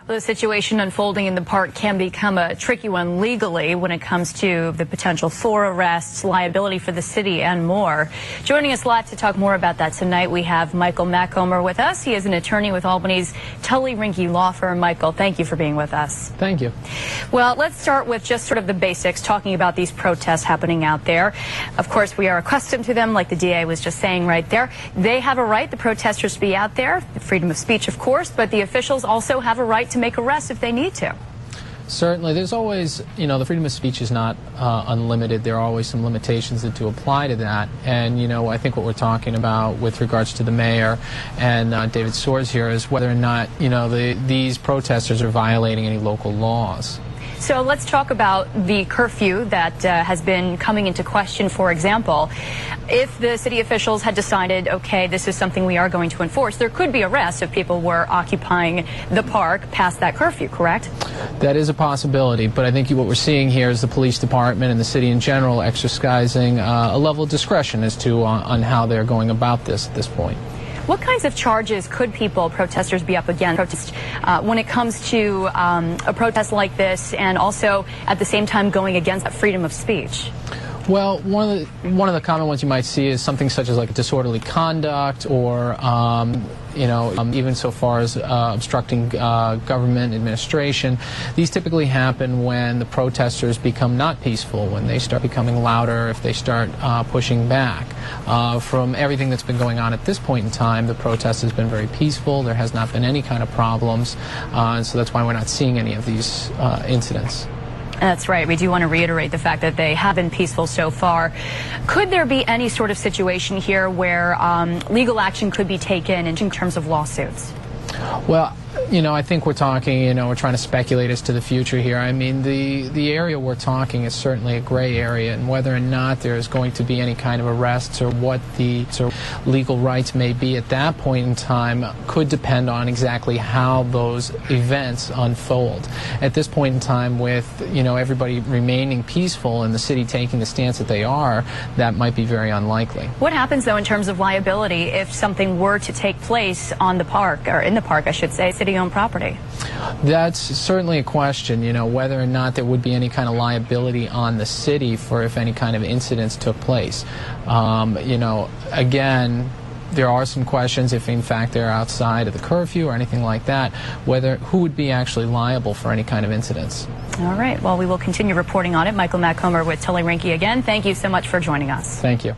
Well, the situation unfolding in the park can become a tricky one legally when it comes to the potential for arrests, liability for the city, and more. Joining us live to talk more about that tonight, we have Michael Macomber with us. He is an attorney with Albany's Tully Rinckey law firm. Michael, thank you for being with us. Thank you. Well, let's start with just sort of the basics, talking about these protests happening out there. Of course, we are accustomed to them, like the DA was just saying right there. They have a right, the protesters, to be out there, freedom of speech, of course, but the officials also have a right to make arrests if they need to. Certainly. There's always, the freedom of speech is not unlimited. There are always some limitations that do apply to that. And, I think what we're talking about with regards to the mayor and David Soares here is whether or not, these protesters are violating any local laws. So let's talk about the curfew that has been coming into question. For example, if the city officials had decided, okay, this is something we are going to enforce, there could be arrests if people were occupying the park past that curfew, correct? That is a possibility, but I think what we're seeing here is the police department and the city in general exercising a level of discretion as to on how they're going about this at this point. What kinds of charges could protesters be up against when it comes to a protest like this, and also at the same time going against that freedom of speech? Well, one of the common ones you might see is something such as like disorderly conduct, or even so far as obstructing government administration. These typically happen when the protesters become not peaceful, when they start becoming louder, if they start pushing back. From everything that's been going on at this point in time, the protest has been very peaceful. There has not been any kind of problems, and so that's why we're not seeing any of these incidents. That's right. We do want to reiterate the fact that they have been peaceful so far. Could there be any sort of situation here where legal action could be taken in terms of lawsuits? Well, I think we're talking, we're trying to speculate as to the future here. I mean, the area we're talking is certainly a gray area, and whether or not there's going to be any kind of arrests or what the legal rights may be at that point in time could depend on exactly how those events unfold. At this point in time, with, everybody remaining peaceful and the city taking the stance that they are, that might be very unlikely. What happens, though, in terms of liability if something were to take place on the park, or in the park, I should say, city-owned property? That's certainly a question, whether or not there would be any kind of liability on the city for if any kind of incidents took place. Again, there are some questions if in fact they're outside of the curfew or anything like that, who would be actually liable for any kind of incidents. All right. Well, we will continue reporting on it. Michael Macomber with Tully Rinckey again. Thank you so much for joining us. Thank you.